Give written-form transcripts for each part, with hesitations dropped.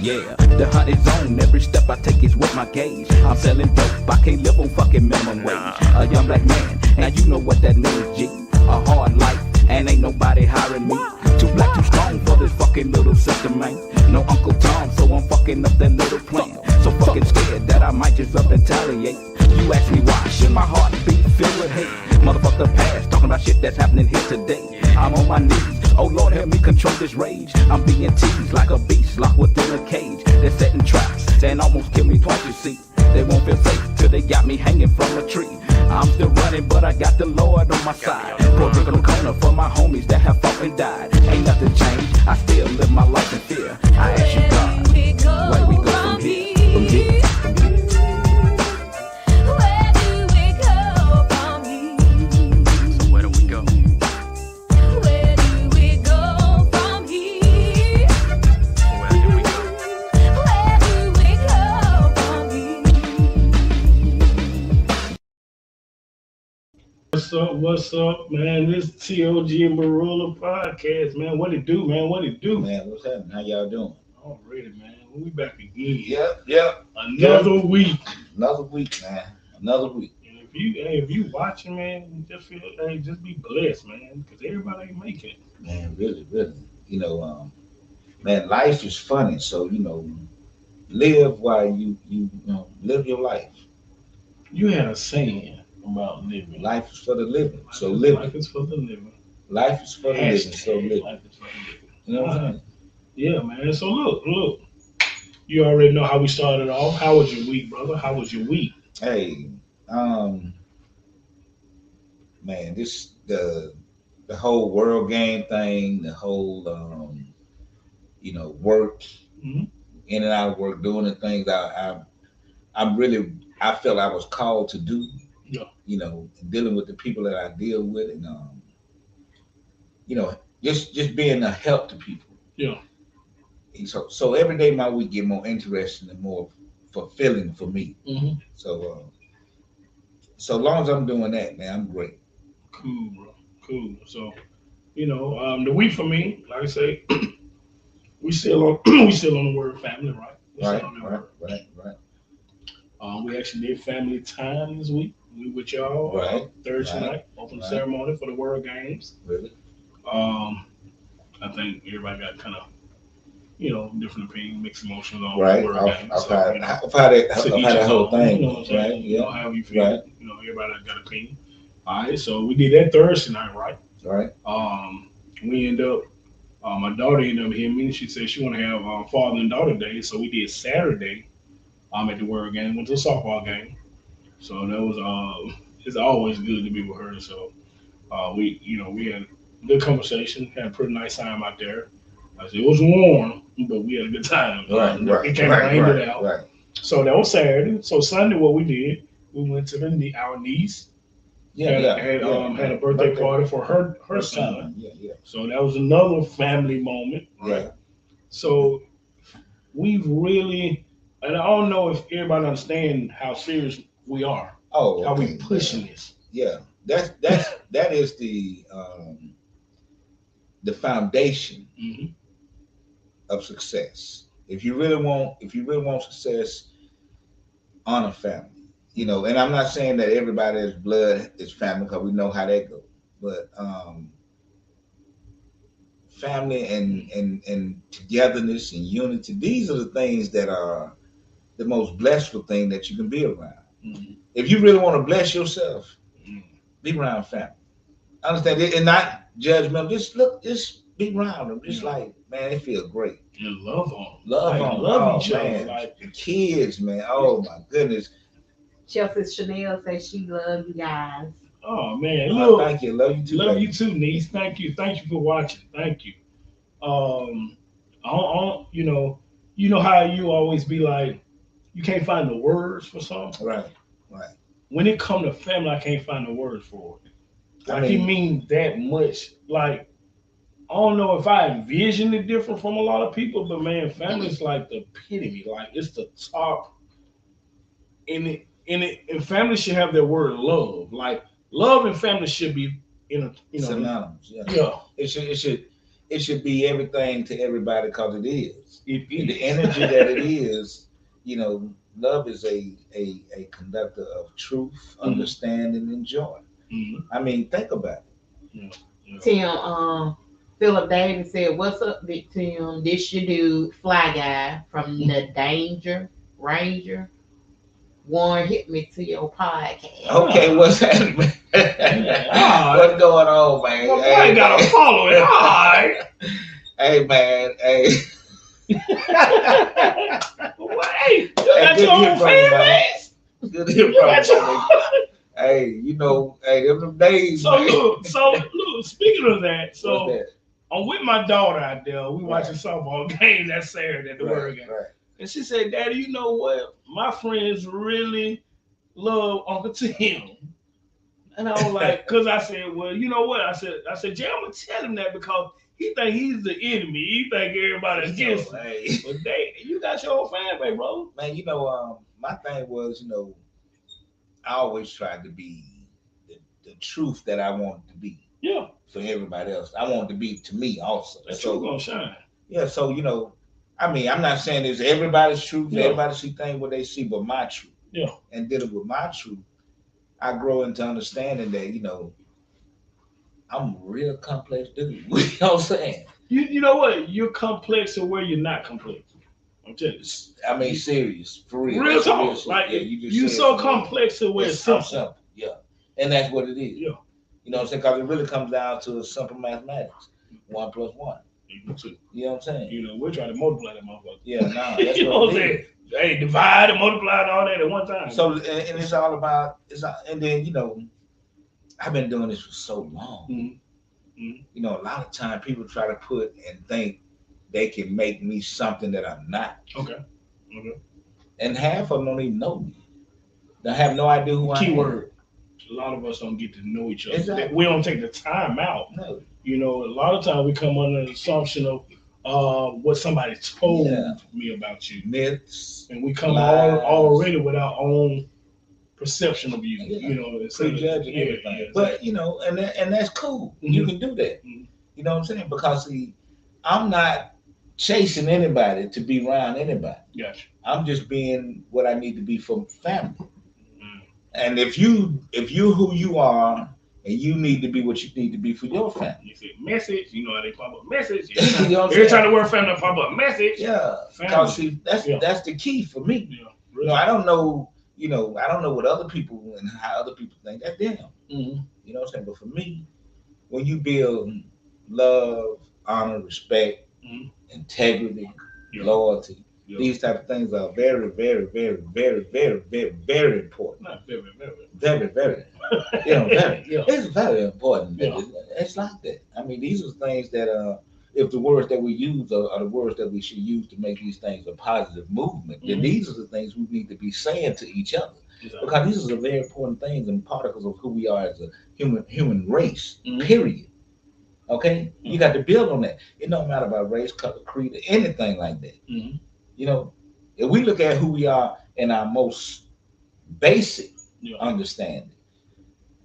Yeah, the hunt is on. Every step I take is with my gauge. I'm selling dope. I can't live on fucking minimum wage. A young black man, now you know what that means, G. A hard life, and ain't nobody hiring me. Too black, too strong for this fucking little system, man. No Uncle Tom, so I'm fucking up that little plan. So fucking scared that I might just up and retaliate. You ask me why, should my heart be filled with hate? Motherfuck the past, talking about shit that's happening here today. I'm on my knees, oh Lord help me control this rage. I'm being teased like a beast, locked within a cage. They're setting traps, and almost killed me twice, you see. They won't feel safe till they got me hanging from a tree. I'm still running, but I got the Lord on my side. Put brick on the corner for my homies that have fought and died. Ain't nothing changed, I still live my life in fear. I ask you God, where do we go from here? From here? What's up, man? This T.O.G and BERILL'S podcast, man. What it do, man? What it do? Man, what's happening? How y'all doing? Already, man. We back again. Yep. Another week. Another week, man. Another week. And if you watching, man, just feel, hey, just be blessed, man, because everybody ain't making it. Man, really. Man, life is funny. So, live while you live your life. You had a saying about living. Life is for the living. So live Life it. is for the living. Life is for the living. So live Life it. is for the living. You know what I'm saying? Yeah, man. So look. You already know how we started off. How was your week, brother? How was your week? Hey, man, this the whole world game thing, the whole work, Mm-hmm. in and out of work, doing the things I felt I was called to do. Yeah. Dealing with the people that I deal with, and just being a help to people. Yeah. And so every day my week get more interesting and more fulfilling for me. Mm-hmm. So long as I'm doing that, man, I'm great. Cool, bro. Cool. So, the week for me, like I say, we still on the word family, right? We still on that word. Right. We actually did family time this week. We with y'all Thursday night, open ceremony for the World Games. Really? I think everybody got kind of, different opinions, mixed emotions on Right. the World Games. I've had that whole thing. You know what I'm saying? Right. Yeah. However you feel. Right. Everybody got an opinion. All right, so we did that Thursday night, right? Right. We end up, my daughter ended up hearing me. She said she want to have father and daughter day, so we did Saturday. At the World Game, went to a softball game. So that was it's always good to be with her. So we had a good conversation, had a pretty nice time out there. It was warm, but we had a good time. It kind of rained it out. Right. So that was Saturday. So Sunday, what we did, we went to our niece. Had a birthday party for her son. Yeah. So that was another family moment. Right. So we've really, and I don't know if everybody understands how serious we are. Oh, okay. How we pushing this. Yeah, that is the foundation Mm-hmm. of success. If you really want success, honor family. And I'm not saying that everybody's blood is family, because we know how that goes. But family and togetherness and unity, these are the things that are the most blissful thing that you can be around. Mm-hmm. If you really want to bless yourself, be around family. Understand it, and not judgmental. Just be around them. Just like, man, it feels great. And love on. Love each man. other. Like the kids, man. Oh my goodness. Chelsea Chanel says she loves you guys. Oh man, thank you. Love you too. Love you too, niece. Thank you for watching. Thank you. You know how you always be like, you can't find the words for something. Right. When it come to family, I can't find the words for it. Like, it means that much. Like, I don't know if I envision it different from a lot of people, but man, family is like the epitome. Like, it's the top. And family should have their word love. Like, love and family should be synonymous. Yeah. It should. it should be everything to everybody because it is. It The is. energy that it is, you know, love is a conductor of truth, understanding, and joy. Mhm. I mean, think about it. Yeah. Yeah. Tim, Philip Davis said, "What's up, Big Tim? This your dude, Fly Guy from the Danger Ranger. Warren hit me to your podcast." Okay, what's happening? What's going on, man? My boy got a following. All right. Hey, man. Hey. Well, hey, you got Hey, good your to hear own from you, fan man. base. Good to hear You got from you, your. man. Hey, you know, hey, them days. So man. look. Speaking of that, What's so that? I'm with my daughter out there. We Right. watching softball game that Saturday at the Word game, Right. and she said, "Daddy, you know what? My friends really love Uncle Tim." And I was like, "Cause I said, well, you know what? I said, Jay, I'm gonna tell him that because he think he's the enemy. He think everybody's against him. Hey. But you got your own fan base, bro. Man, you know, my thing was, you know, I always tried to be the truth that I wanted to be Yeah, for everybody else. I wanted to be to me also. that So truth gonna shine. yeah, so you know, I mean, I'm not saying it's everybody's truth. Yeah. Everybody see things what they see, but my truth. Yeah. And dealing with my truth, I grow into understanding that, you know, I'm a real complex dude. You know what I'm saying? You know what? You're complex to where you're not complex. I'm telling you. I mean, serious, for real. Real That's talk. shit. Like yeah, you just you said so it for real. complex to where it's so simple. Yeah. And that's what it is. Yeah. You know what I'm saying? Because it really comes down to simple mathematics. 1 + 1. You too. You know what I'm saying? You know, we're trying to multiply that motherfucker. Yeah, no, that's You know what what I'm it is. saying? Hey, divide and multiply and all that at one time. So, and it's all about, and then, you know, I've been doing this for so long. Mhm. Mhm. You know, a lot of time people try to put and think they can make me something that I'm not. Okay. And half of them don't even know me. They have no idea who I am. Keyword. A lot of us don't get to know each other. Exactly. We don't take the time out. No. You know, a lot of times we come under the assumption of what somebody told Yeah. me about you. Myths. And we come Lies. already with our own perception of you. Yeah. You know, instead of- Prejudging everything. Yeah, But, you know, and that's cool. You can do that. Mhm. You know what I'm saying? Because, see, I'm not chasing anybody to be around anybody. Gotcha. I'm just being what I need to be for family. Mm. And if you who you are, and you need to be what you need to be for your family. You see message, you know how they pop up message. You know what I'm Every saying? time the word family pop up message. Yeah, Family. because see, that's Yeah. that's the key for me. Yeah. You know, I don't know. You know, I don't know what other people and how other people think. That's them. Mm-hmm. You know what I'm saying? But for me, when you build love, honor, respect, Mhm. integrity, Yeah. loyalty, Yeah. these type of things are very, very, very, very, very, very, very important. Not very. Very, very. You know, very. Yeah. It's very important. Yeah. It's like that. I mean, these are things that, if the words that we use are the words that we should use to make these things a positive movement, then Mhm. these are the things we need to be saying to each other. Exactly. Because these are the very important things and particles of who we are as a human race, Mhm. period. Okay? Mhm. You got to build on that. It don't matter about race, color, creed, or anything like that. Mhm. You know, if we look at who we are in our most basic Yeah. understanding,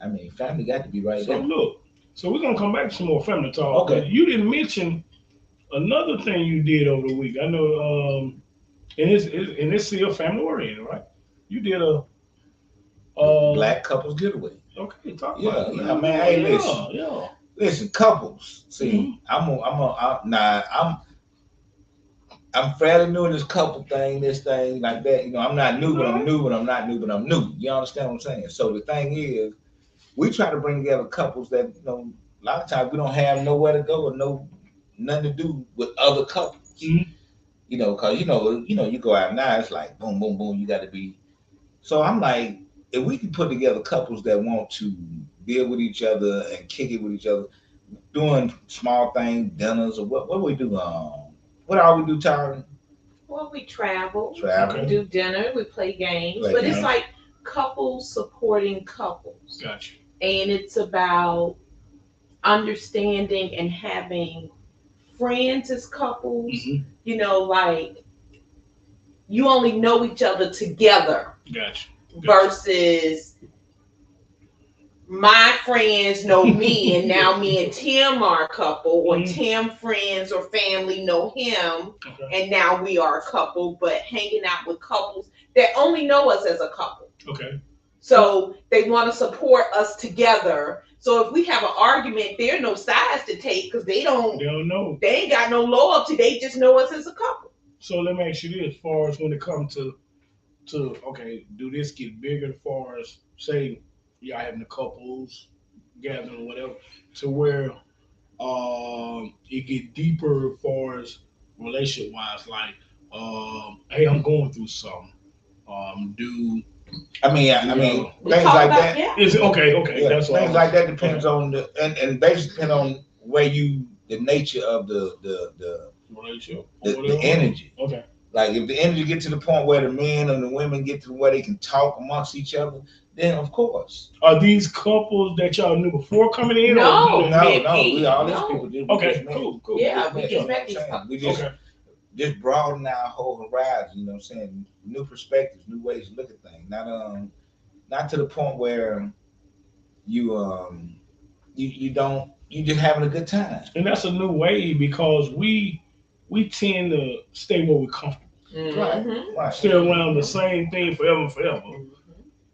I mean, family got to be right So there. look, so we're gonna come back to some more family talk. Okay. But you didn't mention another thing you did over the week. I know, and it's still family oriented, right? You did a Black couples getaway. Okay, talk Yeah, about it. yeah, man. Hey, yeah, listen. yeah. Listen, couples. See, I'm fairly new in this couple thing, this thing like that. You know, I'm not new, but I'm new, but I'm not new, but I'm new. You understand what I'm saying? So the thing is, we try to bring together couples that, you know, a lot of times we don't have nowhere to go or nothing to do with other couples. Mhm. You know, cause you go out now, it's like boom, boom, boom. You got to be. So I'm like, if we can put together couples that want to deal with each other and kick it with each other, doing small things, dinners, or what we do? What all we do, Tyron? Well, we travel, Travel. we do dinner, we play games, Play but games. it's like couples supporting couples. Gotcha. And it's about understanding and having friends as couples. Mhm. You know, like you only know each other together Gotcha. versus my friends know me, and now me and Tim are a couple, or Tim friends or family know him, and now we are a couple, but hanging out with couples that only know us as a couple. Okay. So they want to support us together. So if we have an argument, there are no sides to take because they don't know. They ain't got no loyalty. They just know us as a couple. So let me ask you this: as far as when it comes to okay, do this get bigger? As far as say, y'all having the couples gathering or whatever, to where it get deeper as far as relationship wise, like hey, I'm going through something. Do I mean, things like that. Yeah. Is it okay? Okay, Yeah, that's things like that depends on the and basically depend on where you the nature of the relationship, the energy. Okay. Like if the energy get to the point where the men and the women get to where they can talk amongst each other, then of course. Are these couples that y'all knew before coming in? No, no. We all these people just okay, cool. Yeah, we just met these couples. We just broaden our whole horizon. You know what I'm saying? New perspectives, new ways to look at things. Not to the point where you just having a good time. And that's a new way because we tend to stay where we're comfortable. Mm-hmm. Right. Stay around the same thing forever and forever. Mm-hmm.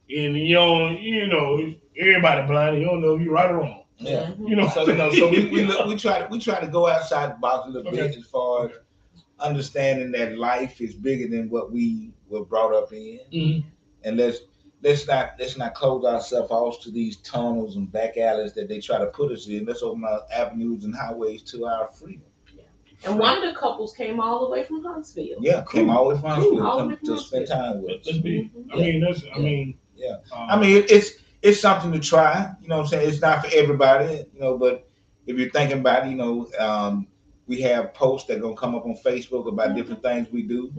And you know, everybody blind. You don't know if you're right or wrong. Yeah. Mm-hmm. You know, so we try to go outside the box a little bit as far as understanding that life is bigger than what we were brought up in, and let's not close ourselves off to these tunnels and back alleys that they try to put us in. Let's open our avenues and highways to our freedom. And one of the couples came all the way from Huntsville. Yeah, came all the way from Huntsville All to spend time with us. I mean, it's something to try. You know what I'm saying? It's not for everybody, you know, but if you're thinking about it, you know, we have posts that are gonna come up on Facebook about different things we do.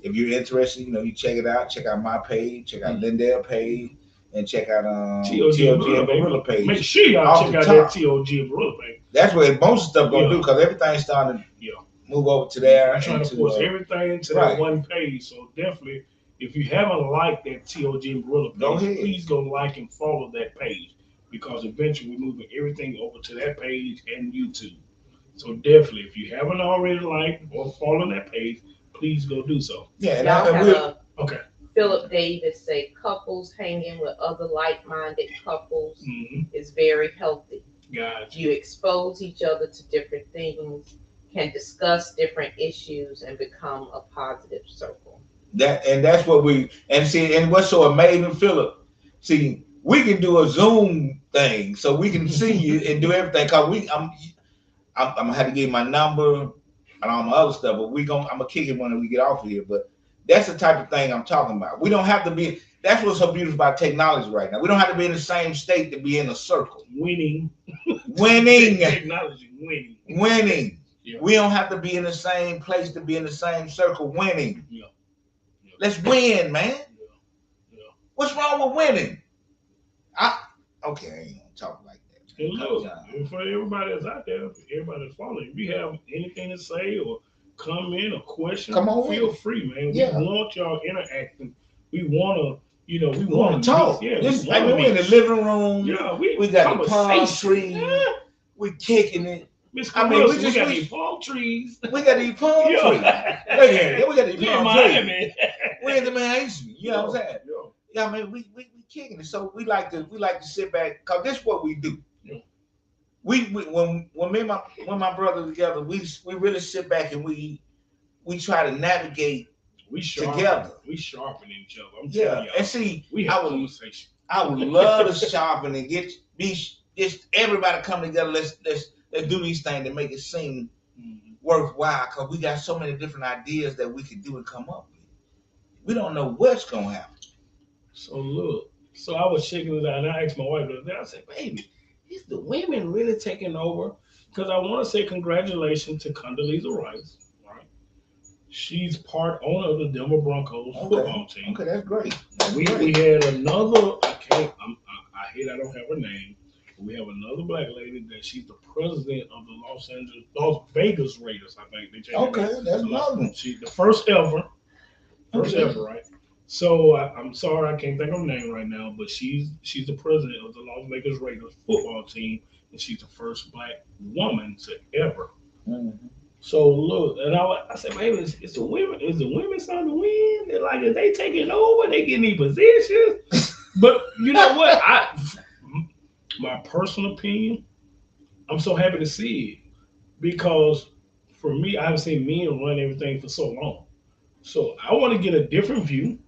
If you're interested, you know, you check it out. Check out my page, check out Lindell page, and check out T.O.G and Berilla page. Make sure y'all check out that T.O.G and Berilla page. That's where most stuff gonna do because everything's starting to move over to there. I'm trying to post everything to that one page. So definitely, if you haven't liked that T.O.G and Berilla page, please go like and follow that page because eventually we're moving everything over to that page and YouTube. So definitely, if you haven't already liked or followed that page, please go do so. Yeah, okay. Philip Davis say couples hanging with other like-minded couples is very healthy. Gotcha. You expose each other to different things, can discuss different issues, and become a positive circle. That's what we see. And what's so amazing, Philip? See, we can do a Zoom thing, so we can see you and do everything. Cause I'm gonna have to give you my number and all my other stuff, but I'm gonna kick it when we get off of here. But that's the type of thing I'm talking about. We don't have to be. That's what's so beautiful about technology right now. We don't have to be in the same state to be in a circle. Winning. Technology, winning. Yeah. We don't have to be in the same place to be in the same circle. Winning. Yeah. Let's win, man. Yeah. What's wrong with winning? I ain't gonna talk like that. And look, for everybody that's out there, everybody that's following, if you have anything to say or comment or question, feel free, man. We want y'all interacting. We want to talk. We're in the living room. Yeah, we got the palm trees. Yeah. We kicking it. We got these palm trees. We got these palm trees. Look at we got these palm trees. We're in the Miami. You know what I'm saying? Yeah, I mean, we kicking it. So we like to sit back because this is what we do. Yeah. We when me and my brother together, we really sit back and we try to navigate together. We sharpen each other. I'm telling y'all. And see, we have conversation. I would love to sharpen and get just everybody come together. Let's do these things to make it seem worthwhile because we got so many different ideas that we could do and come up with. We don't know what's gonna happen. So look, I was checking it out and I asked my wife the other day, I said, baby, is the women really taking over? Because I want to say congratulations to Condoleezza Rice, right? She's part owner of the Denver Broncos football team. Okay, that's great. We had another, I don't have her name, but we have another black lady that she's the president of the Las Vegas Raiders, I think. That's lovely. She's the first ever, right? So I'm sorry I can't think of her name right now, but she's the president of the Las Vegas Raiders football team, and she's the first black woman to ever. Mhm. So look, and I said, baby, it's the women. Is the women starting to win? They're like, is they taking over? They getting these positions? But you know what? My personal opinion, I'm so happy to see it because for me, I haven't seen men run everything for so long. So I want to get a different view.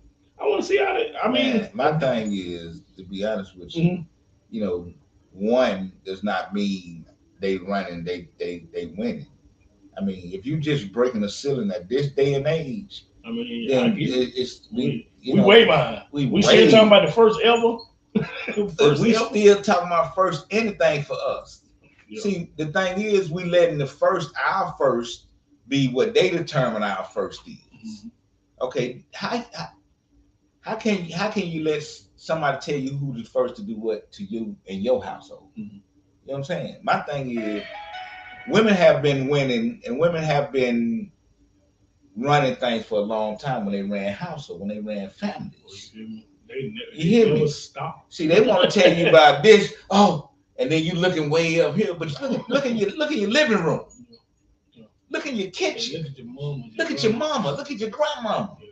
I want to see how they. I mean, Man, my thing is, to be honest with you, mhm. you know, one does not mean they running, they winning. I mean, if you just breaking the ceiling at this day and age, I mean, I then get it. it's We way behind. We still talking about the first ever. First we ever. still talking about first anything for us. Yeah. See, the thing is, we letting our first be what they determine our first is. Mhm. Okay, how can you let somebody tell you who's the first to do what to you in your household? Mhm. You know what I'm saying? My thing is, women have been winning, and women have been running things for a long time when they ran household, when they ran families. You hear never me? stop. See, they want to tell you about this, and then you looking way up here, but look in your living room, Yeah. look in your kitchen, Look at your mama. look at your mama, look at your grandmama. Yeah.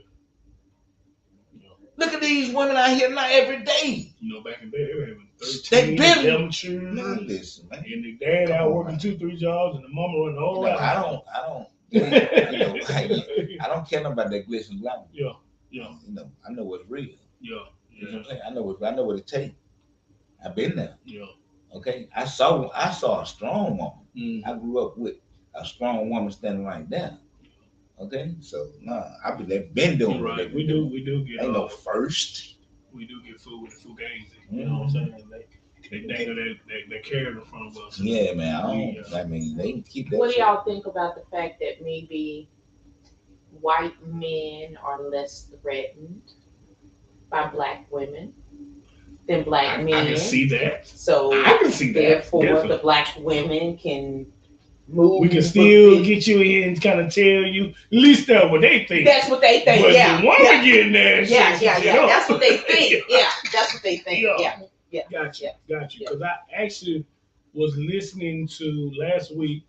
Yeah. Look at these women out here now every day. You know, back in the day, they were having They 13, been 11 children. man, listen, man. And the dad Come out on, working man. 2, 3 jobs, and the mama running the You whole know, house. I don't care about that glitz and glamour. Yeah, yeah, You know, I know what's real. yeah, You know yeah, what I'm saying? I know what it takes. I've been there. yeah. Okay, I saw a strong woman. Mhm. I grew up with a strong woman standing right there. Okay, so I been doing You're what right. they've We been do. doing. We do get. Ain't no first. We do get food with the fugazi. You know what I'm saying? They dangle that carrot in front of us. Yeah, man. We, I mean, they can keep that. What do shit. y'all think about the fact that maybe white men are less threatened by black women than black I men? can see that. So I can see that. therefore, Definitely. the black women can move. We can still get you in and kind of tell you, at least that's what they think. That's what they think. But Yeah. the woman getting there, Yeah. up. That's what they think. Yeah. That's what they think. Yeah. Yeah. Got you. Yeah. Got you. Because I actually was listening to last week.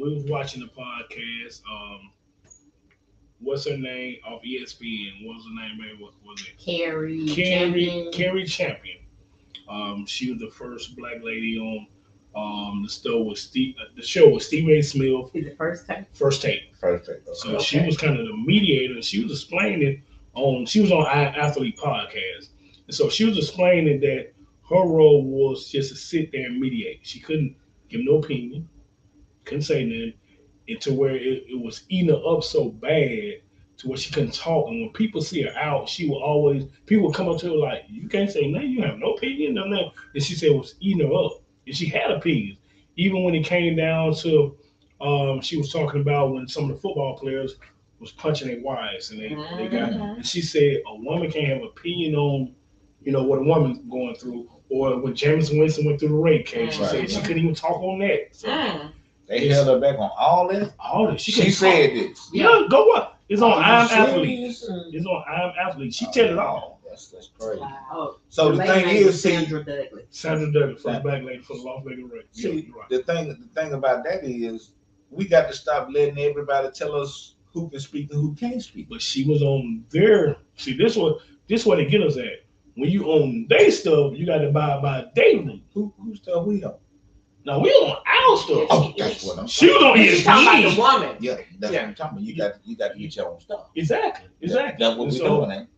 We was watching the podcast. What's her name off ESPN? What was her name? Baby? What was it? Carrie Champion. She was the first black lady on the show with Stephen A. Smith. Is it first time? First take. So Okay. she was kind of the mediator, and she was explaining she was on Athlete podcast, and so she was explaining that her role was just to sit there and mediate. She couldn't give no opinion, couldn't say nothing, and to where it was eating her up so bad to where she couldn't talk. And when people see her out, people would come up to her like, "You can't say nothing. You have no opinion, nothing." And she said it was eating her up, and she had opinions. Even when it came down to, she was talking about when some of the football players was punching their wives, and they got. And she said a woman can't have opinion on, what a woman's going through, or when James Winston went through the rape case. She said she couldn't even talk on that. So, they held her back on all this. all this. She said this. Yeah, go what? It's on Are I'm you Athlete. serious? It's on I'm Athlete. She tell it all. That's crazy. Wow. So the thing is, see, Sandra Douglas. Sandra Douglas, first black lady for the Las Vegas Raiders. Yeah, see, you're right. the thing about that is, we got to stop letting everybody tell us who can speak and who can't speak. But she was on their. See, this what they get us at. When you own their stuff, you got to buy by their rules. Who stuff we on? Now we on our stuff. Oh, that's what I'm She was on She's talking about ESPN. the woman. Yeah, that's Yeah. what I'm talking about. You got to get your own stuff. Exactly. That's what And we so, doing, ain't?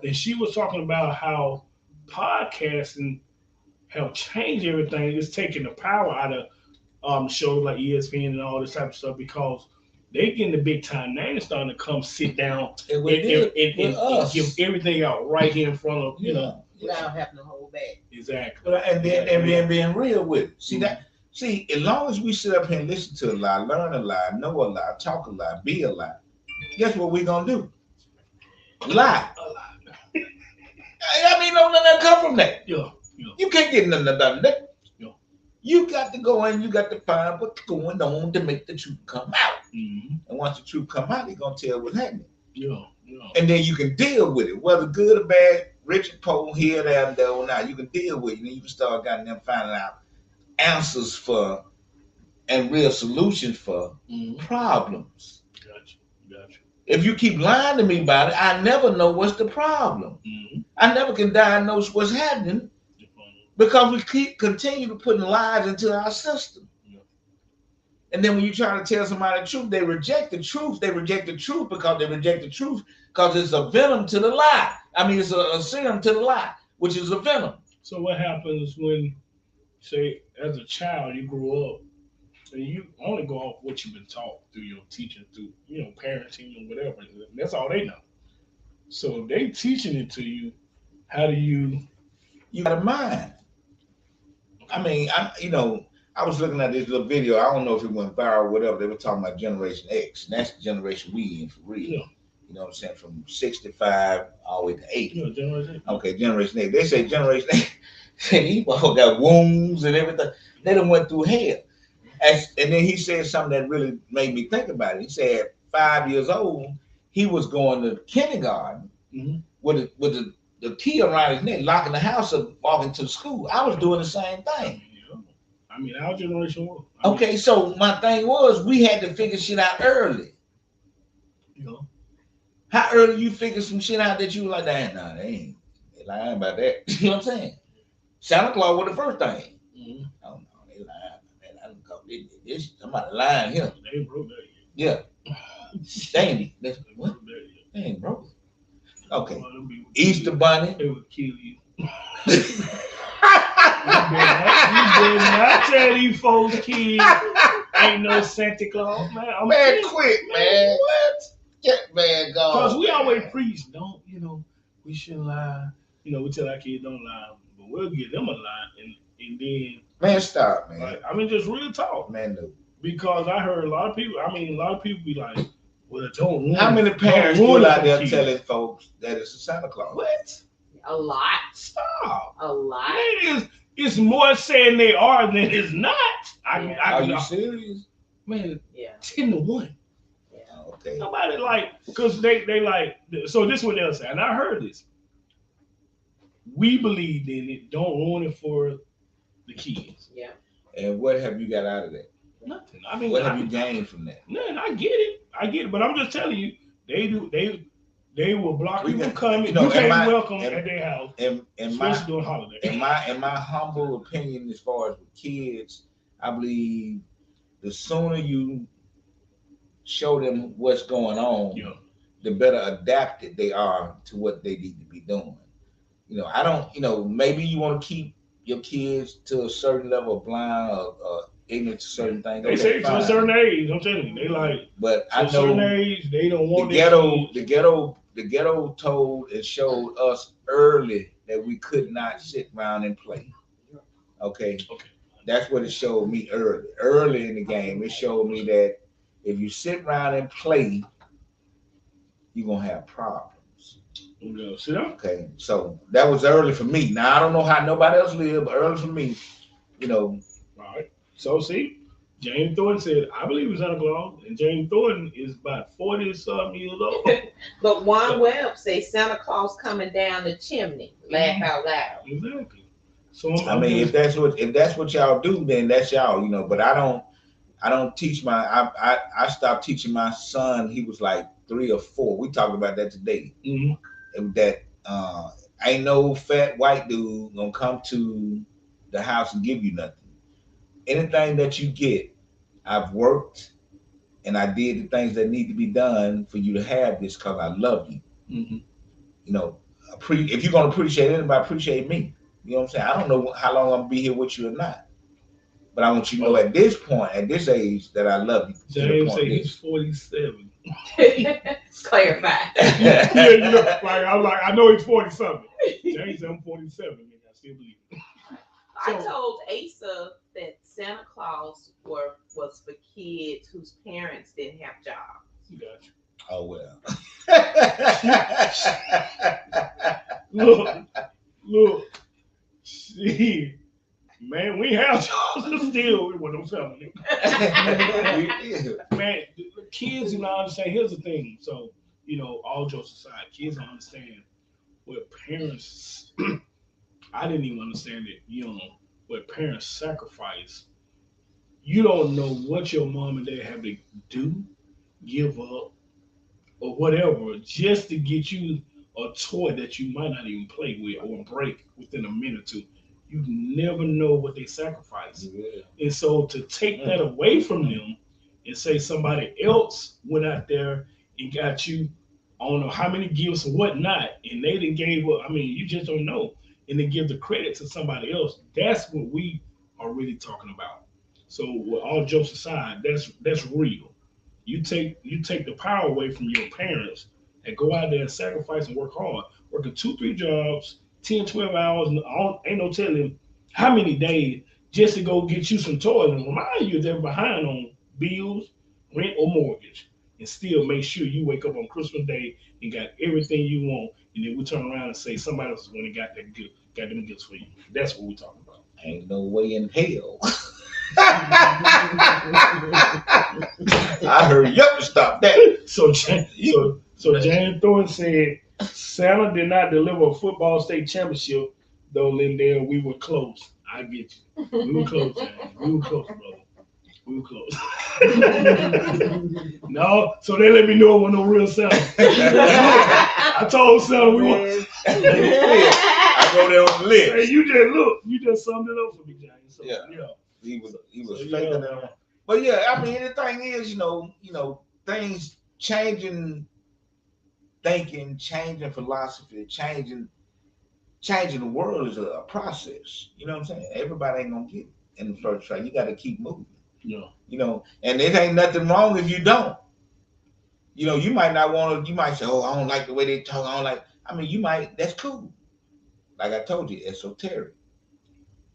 and she was talking about how podcasting have changed everything. It's taking the power out of shows like ESPN and all this type of stuff because they getting the big time names starting to come sit down And and give everything out right here in front of Without having to hold back. Exactly. But and then being real with it. See, as long as we sit up here and listen to a lie, learn a lie, know a lie, talk a lie, be a lie, guess what we gonna do? Lie. I mean, don't let that come from that. Yeah. You can't get nothing out of that. Yeah. You got to go and you got to find what's going on to make the truth come out. Mm-hmm. And once the truth come out, they're gonna tell what's happening. Yeah. And then you can deal with it, whether good or bad, rich or poor, here, there, and there, or not. You can deal with it, and then you can start getting them finding out answers for and real solutions for problems. Gotcha. If you keep lying to me about it, I never know what's the problem. I never can diagnose what's happening because we continue to put lies into our system. And then when you try to tell somebody the truth, they reject the truth. They reject the truth because they reject the truth because it's a venom to the lie. I mean, it's a serum to the lie, which is a venom. So what happens when, say, as a child, you grew up and you only go off what you've been taught through your teaching, through, parenting and whatever. That's all they know. So if they teaching it to you, how do you got a mind? I mean, I was looking at this little video. I don't know if it went viral or whatever. They were talking about Generation X, and that's the generation we in for real. Yeah. You know what I'm saying? From 65 all the way to 80. Yeah, Generation X. Okay, Generation X. They say Generation X, these all got wounds and everything. They done went through hell. And then he said something that really made me think about it. He said at 5 years old, he was going to kindergarten with the key around his neck, locking the house up, walking to school. I was doing the same thing. I mean, our generation was. Okay, so my thing was we had to figure shit out early. How early you figure some shit out that you were like, nah, they lying about that. You know what I'm saying? Santa Claus was the first thing. Oh no, they lying about that. I don't call this. Somebody lying here. They ain't broke that yet. Yeah. They ain't. What? They ain't broke. Okay. Easter Bunny. They would kill you. You better not tell these folks kids ain't no Santa Claus, man. Man, quit, man. What? Get man gone. Because we always preach, don't, we shouldn't lie. We tell our kids don't lie, but we'll give them a lie and then. Man, stop, man. Like, I mean, just real talk. Man, no. Because I heard a lot of people be like, well, don't ruin. How many parents still out there telling folks that it's a Santa Claus? What? A lot. Stop. A lot. It's more saying they are than it's not. Are you serious? Man, yeah. 10-1. Yeah. Okay. Nobody because they like, so this is what they'll say, and I heard this. We believed in it, don't ruin it for the kids. Yeah. And what have you got out of that? Nothing. I mean, what have you gained from that? Nothing. I get it, but I'm just telling you, they will block you from coming. You can't be welcome at their house. Especially during holiday. In my humble opinion, as far as with kids, I believe the sooner you show them what's going on, the better adapted they are to what they need to be doing. I don't, maybe you want to keep your kids to a certain level of blind or ignorant to certain things. They say to a certain age, I'm telling you, they like. But I know a certain age, they don't want the ghetto told and showed us early that we could not sit around and play. Okay. That's what it showed me early in the game. It showed me that if you sit around and play, you're gonna have problems. Okay, so that was early for me. Now I don't know how nobody else lived, but early for me, All right. So see, James Thornton said, I believe in Santa Claus, and James Thornton is about 40-something years old. But Juan Webb say Santa Claus coming down the chimney. Laugh out loud. Exactly. So I mean, if that's what y'all do, then that's y'all, But I don't teach I stopped teaching my son. He was like 3 or 4. We talked about that today. That ain't no fat white dude gonna come to the house and give you nothing. Anything that you get, I've worked and I did the things that need to be done for you to have this because I love you. If you're gonna appreciate anybody, appreciate me. You know what I'm saying? I don't know how long I'm gonna be here with you or not, but I want you to know at this point, at this age, that I love you. James say he's 47. Let's clarify. I know he's 40-something. James said I'm 47, and I still believe it. I told Asa that Santa Claus was for kids whose parents didn't have jobs. Gotcha. Oh well. Look. See, man, we have jobs still. We want no family. Man, the kids, understand. Here's the thing. So all jokes aside, kids don't understand what parents. I didn't even understand it. What parents sacrifice. You don't know what your mom and dad have to do, give up, or whatever, just to get you a toy that you might not even play with or break within a minute or two. You never know what they sacrifice. Yeah. And so to take that away from them and say somebody else went out there and got you, I don't know how many gifts or whatnot, and they didn't gave up. I mean, you just don't know. And then give the credit to somebody else. That's what we are really talking about. So with all jokes aside, that's real. You take the power away from your parents and go out there and sacrifice and work hard, working 2, 3 jobs, 10, 12 hours, and ain't no telling how many days just to go get you some toys and remind you they're behind on bills, rent, or mortgage, and still make sure you wake up on Christmas Day and got everything you want, and then we turn around and say somebody else is going to got that good, got them gifts for you. That's what we're talking about. Ain't no way in hell. I heard you to stop that. So James Thornton said Santa did not deliver a football state championship, though Lindell, we were close. I get you. We were close, James. We were close, brother. We were close. No, so they let me know it was no real Santa. I told Santa we were. I go there on the list. Hey, you just summed it up for me, James. So, Yeah. yeah. He was So, faking them. But yeah, I mean, the thing is, things changing, thinking, changing philosophy, changing the world is a process. You know what I'm saying? Everybody ain't gonna get in the first try. You got to keep moving. Yeah. And it ain't nothing wrong if you don't. You might not want to. You might say, "Oh, I don't like the way they talk. I don't like." I mean, you might. That's cool. Like I told you, esoteric.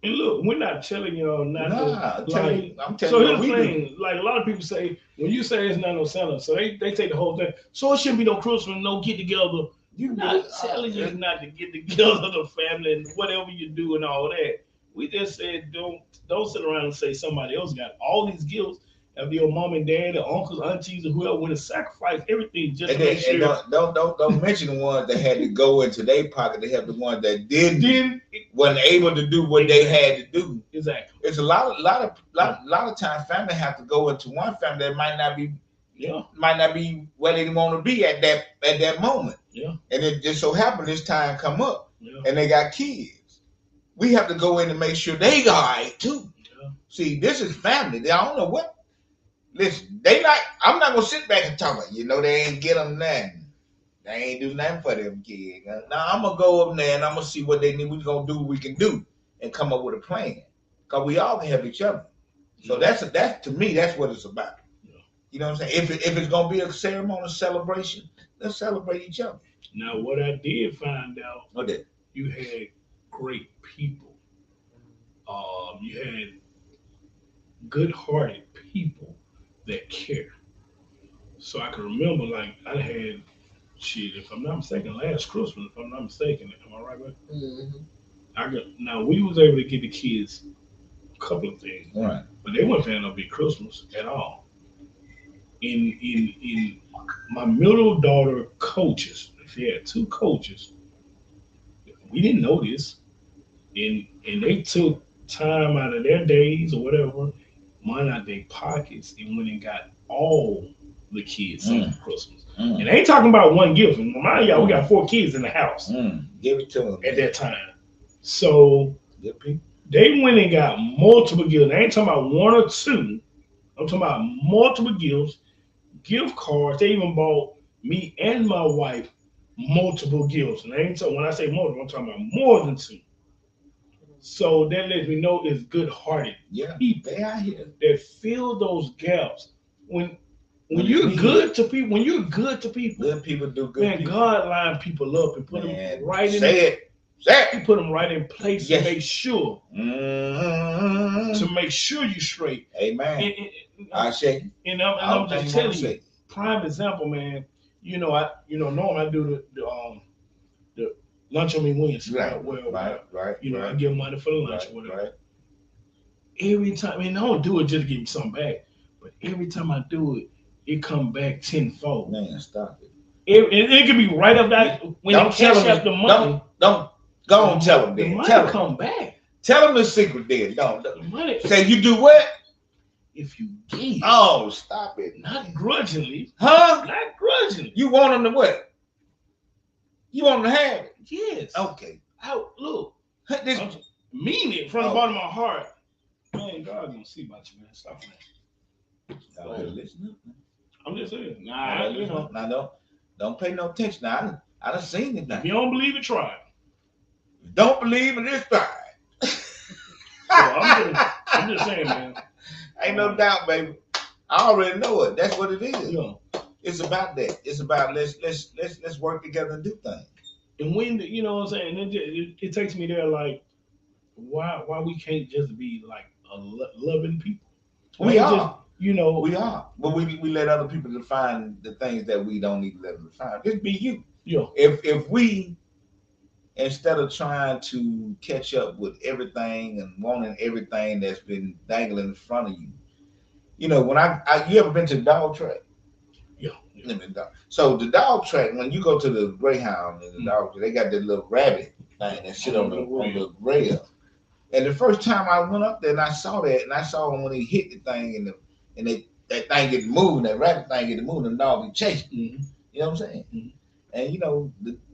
And look, we're not telling y'all not to like. I'm telling So you, here's the thing: like a lot of people say, when you say it's not no Santa, so they take the whole thing. So it shouldn't be no Christmas, no get together. You're not telling you not to get together, the family, and whatever you do and all that. We just said don't sit around and say somebody else got all these gifts of your mom and dad, or uncles, aunties, or whoever went to sacrifice everything just to make sure. And don't mention the ones that had to go into their pocket. They have the ones that wasn't able to do what they had to do. Exactly. It's a lot of times family have to go into one family that might not be where they want to be at that moment. Yeah. And it just so happened this time come up, and they got kids. We have to go in and make sure they got all right too. Yeah. See, this is family. I don't know what. Listen, I'm not gonna sit back and talk. They ain't get them nothing. They ain't do nothing for them kids. Now I'm gonna go up there and I'm gonna see what they need. We're gonna do what we can do and come up with a plan. Cause we all can help each other. So that's to me, that's what it's about. Yeah. You know what I'm saying? If it's gonna be a ceremony, celebration, let's celebrate each other. Now, what I did find out, Okay. You had great people. You had good-hearted people that care. So I can remember, like, I had, if I'm not mistaken, last Christmas, if I'm not mistaken, am I right, man? Mm-hmm. Now, we was able to get the kids a couple of things, All right. but they weren't planning on big Christmas at all. In my middle daughter coaches, she had 2 coaches. We didn't know this, and they took time out of their days or whatever, money out their pockets, and went and got all the kids something for Christmas. And they ain't talking about one gift. And remind y'all, we got 4 kids in the house Give it to them at that time. So they went and got multiple gifts. I ain't talking about 1 or 2. I'm talking about multiple gifts, gift cards. They even bought me and my wife multiple gifts. And I ain't talking, when I say multiple, I'm talking about more than 2. So that lets me know it's good-hearted people that fill those gaps. When you're good to people, good people do good. Man, God line people up and put them right in. Say it. He put them right in place to make sure. To make sure you straight. Amen. I shake. And I'm just telling you, prime example, man. Normally I do the lunch on me Wednesday. Right. I give money for the lunch or whatever. Right. Every time, I don't do it just to give me something back, but every time I do it, it come back tenfold. Man, stop it. It could be right up that when Don't they cash tell out the money. Don't go on. Tell them The then. money Tell them. come back. Tell them the secret then. Don't The money. say you do what? If you give, Oh, stop it. not grudgingly, Huh? not grudgingly. You want them to what? You want them to have it? Yes. Okay. Look, This, I mean it from the bottom of my heart. Man, God gonna see about you, man. Stop that. listen up. I'm just saying. Nah, you know. Now don't pay no attention. Now I done seen it now. If you don't believe it, try it. Don't believe in this time. So I'm just saying, man. Ain't no doubt, baby. I already know it. That's what it is. Yeah. It's about that. It's about let's work together and do things. And when you know what I'm saying, it takes me there like, why we can't just be like a loving people? We are. Just, you know, We are. But we let other people define the things that we don't need to let them define. Just be you. Yeah. If we, instead of trying to catch up with everything and wanting everything that's been dangling in front of you, you know, when you ever been to the dog track? Yeah. So the dog track, when you go to the Greyhound and the dog track, they got that little rabbit thing that sit on the rail. And the first time I went up there and I saw that, and I saw him when he hit the thing and that thing get moving, that rabbit thing get moving, and the dog be chasing. Mm-hmm. You know what I'm saying? Mm-hmm. And you know,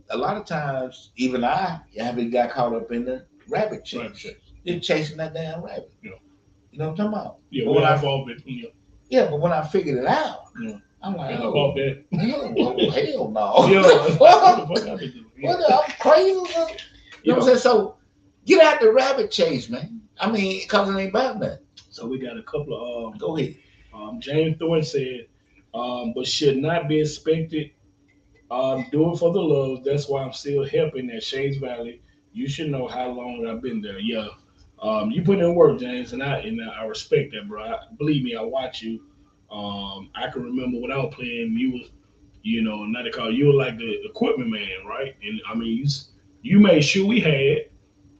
a lot of times, even I haven't got caught up in the rabbit chase. They're chasing that damn rabbit. Yeah. You know what I'm talking about? Yeah, but when I've all been. Yeah, but when I figured it out, yeah. I'm like, Hell no. Yeah. What? I'm crazy. You know what I'm saying? So get out the rabbit chase, man. I mean, because it ain't about that. So we got a couple of go ahead. James Thornton said, but should not be expected. Do it for the love. That's why I'm still helping at Shays Valley. You should know how long I've been there. Yeah. You put in work, James, and I respect that, bro. Believe me, I watch you. I can remember when I was playing, you was, you know, not to call you were like the equipment man, right? And I mean, you made sure we had.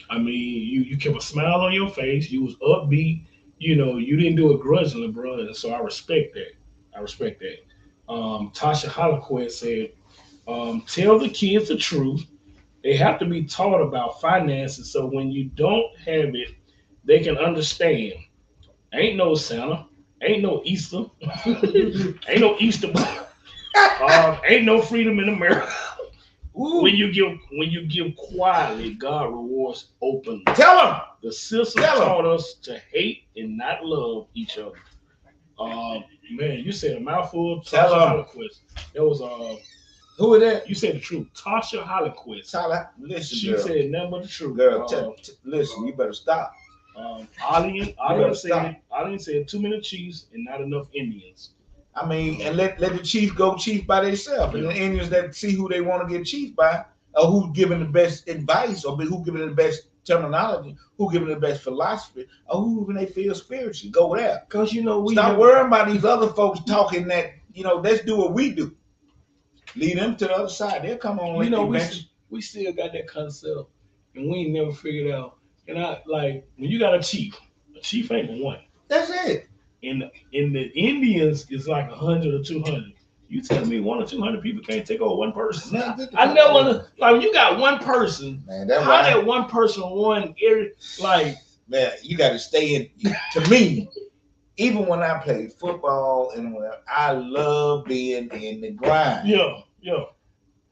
I mean, you kept a smile on your face. You was upbeat. You know, you didn't do it grudgingly, bro. And so I respect that. Tasha Holoquest said, tell the kids the truth. They have to be taught about finances, so when you don't have it, they can understand. Ain't no Santa. Ain't no Easter. Ain't no Easter. Ain't no freedom in America. When you give quietly, God rewards openly. Tell them. The system taught us to hate and not love each other. Man, you said a mouthful. Tell them. That was who is that? You said the truth. Tasha Holoquest. Listen, she girl. said nothing but the truth. Girl, listen, you better stop. Alien said too many Chiefs and not enough Indians. I mean, and let the Chiefs go Chief by themselves. And the Indians that see who they want to get Chief by, or who's giving the best advice, or who giving the best terminology, who giving the best philosophy, or who even they feel spiritually. Go there. Because, you know, stop worrying about these other folks talking that, you know, let's do what we do. Lead them to the other side. They'll come on. You know, we still got that concept, and we ain't never figured out. And when you got a chief ain't the one. That's it. In the Indians, it's like 100 or 200. You tell me 100 or 200 people can't take over one person. I never when you got one person. Man, that one person won every Man, you got to stay in. To me, even when I played football and whatever, I love being in the grind. Yeah.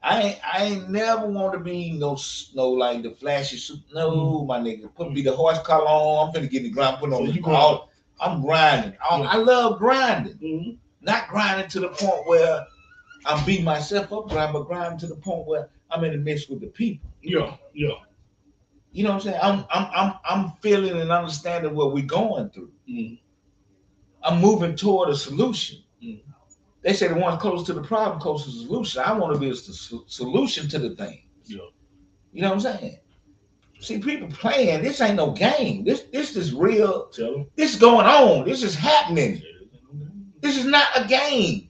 I ain't never want to be no like the flashy suit. No, my nigga, put me the horse collar on. I'm finna get in the grind. Put on the I'm grinding. I love grinding. Mm-hmm. Not grinding to the point where I'm beating myself up, but grinding to the point where I'm in the midst with the people. Yeah. You know what I'm saying? I'm feeling and understanding what we're going through. Mm-hmm. I'm moving toward a solution. Mm-hmm. They say the ones close to the problem, close to the solution. I want to be the solution to the thing. Yeah. You know what I'm saying? See, people playing. This ain't no game. This is real. This is going on. This is happening. This is not a game.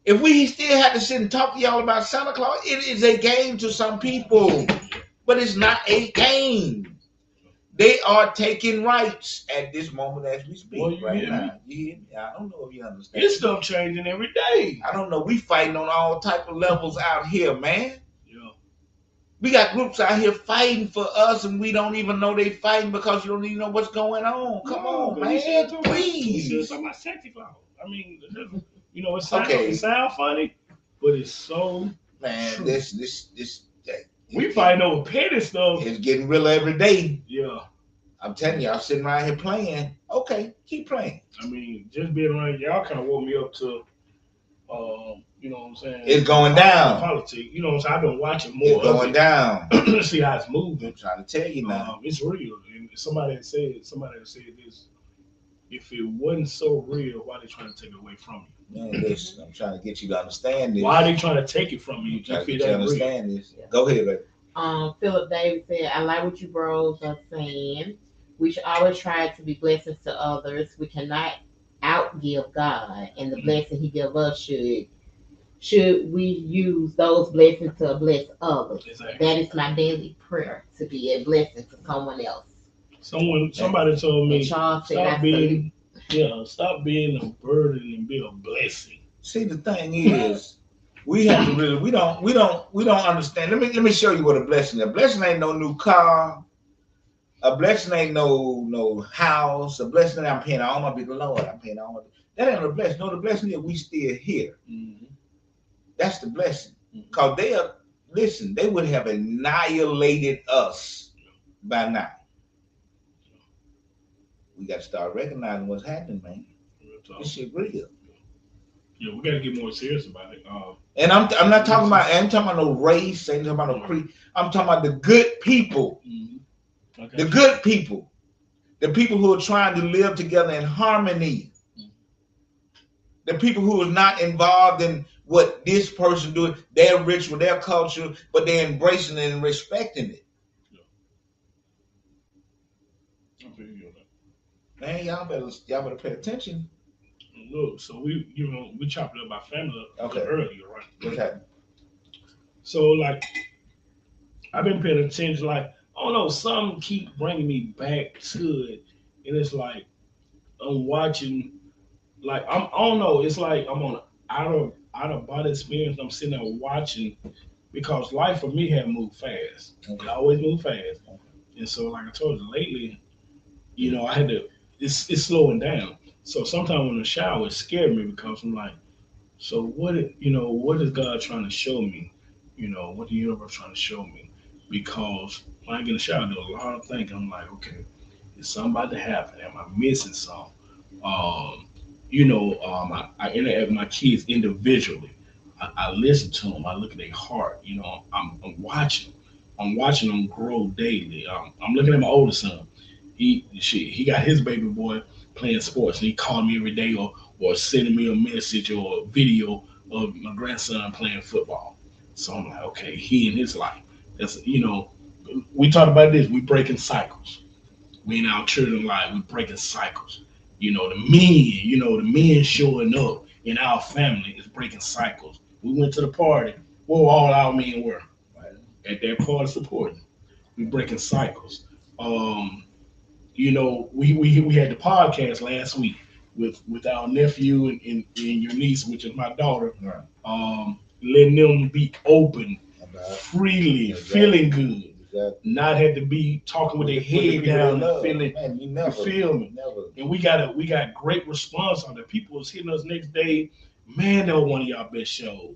If we still had to sit and talk to y'all about Santa Claus, it is a game to some people, but it's not a game. They are taking rights at this moment as we speak. Well, you right hear now. me? You hear me? I don't know if you understand. It's stuff changing every day. I don't know. We fighting on all type of levels out here, man. Yeah. We got groups out here fighting for us, and we don't even know they fighting because you don't even know what's going on. Come on, man, please. We talking about Santa Claus. I mean, you know, it sound funny, but it's so man. true. This we fighting over petty stuff. It's getting real every day. Yeah. I'm telling you, I'm sitting around here playing. Okay, keep playing. I mean, just being around y'all kind of woke me up to, you know what I'm saying? It's going down. Politics. You know what I'm saying? I've been watching more. It's going down. See how it's moving. I'm trying to tell you now. It's real. And somebody said this. If it wasn't so real, why are they trying to take it away from you? Man, listen, I'm trying to get you to understand this. Why are they trying to take it from you? I'm trying to get you to understand this. Yeah. Go ahead, baby. Philip Davis said, I like what you bros are saying. We should always try to be blessings to others. We cannot outgive God, and the blessing He gives us should we use those blessings to bless others. Exactly. That is my daily prayer, to be a blessing to someone else. Somebody told me, stop being a burden and be a blessing. See, the thing is, we have to really we don't understand. Let me show you what a blessing is. A blessing ain't no new car. A blessing ain't no house. A blessing I'm paying all my bills. Lord, I'm paying all my bills. That ain't a blessing. No, the blessing is we still here. Mm-hmm. That's the blessing. Because they would have annihilated us by now. We got to start recognizing what's happening, man. This shit real. Yeah, we got to get more serious about it. And I'm not talking about. I ain't talking about no race. I ain't talking about no creed. I'm talking about the good people. Mm-hmm. Okay. The good people. The people who are trying to live together in harmony. Mm-hmm. The people who are not involved in what this person doing. They're rich with their culture, but they're embracing it and respecting it. Man, y'all better pay attention. Look, so we chopped up our family earlier, right? What's happening? So like, I've been paying attention. Like, I don't know, some keep bringing me back to it, and it's like I'm watching. Like I don't know. It's like I'm on out of body experience. I'm sitting there watching because life for me had moved fast. Okay. It always moved fast, and so like I told you lately, you know, I had to. It's slowing down. So sometimes when the shower, it scared me because I'm like, so what is God trying to show me? You know, what the universe trying to show me? Because when I get in the shower, I do a lot of thinking. I'm like, okay, is something about to happen? Am I missing something? I interact with my kids individually. I listen to them. I look at their heart. You know, I'm watching. I'm watching them grow daily. I'm looking at my oldest son. He got his baby boy playing sports, and he called me every day or sending me a message or a video of my grandson playing football. So I'm like, okay, he in his life. That's, you know, we talked about this. We breaking cycles. We in our children's life, we breaking cycles. You know, the men showing up in our family is breaking cycles. We went to the party. Where all our men were at that party supporting. We breaking cycles. You know, we had the podcast last week with our nephew and your niece, which is my daughter, right. Letting them be open, freely, feeling good, not had to be talking with their head down and feeling. Man, you feel me? And we got great response on it. People was hitting us next day. Man, that was one of y'all best shows.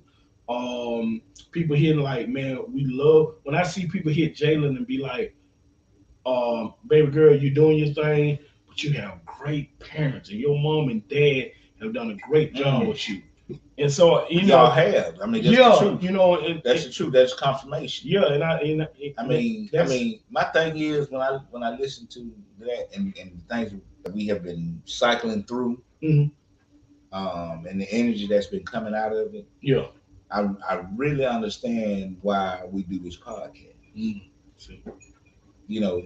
People hitting like, man, we love when I see people hit Jalen and be like, baby girl, you doing your thing, but you have great parents, and your mom and dad have done a great job with you. And so, you know, y'all have. I mean, that's the truth. You know, that's the truth. That's confirmation. Yeah, I mean, my thing is when I listen to that and the things that we have been cycling through, mm-hmm. And the energy that's been coming out of it. Yeah, I really understand why we do this podcast. Mm-hmm. You know,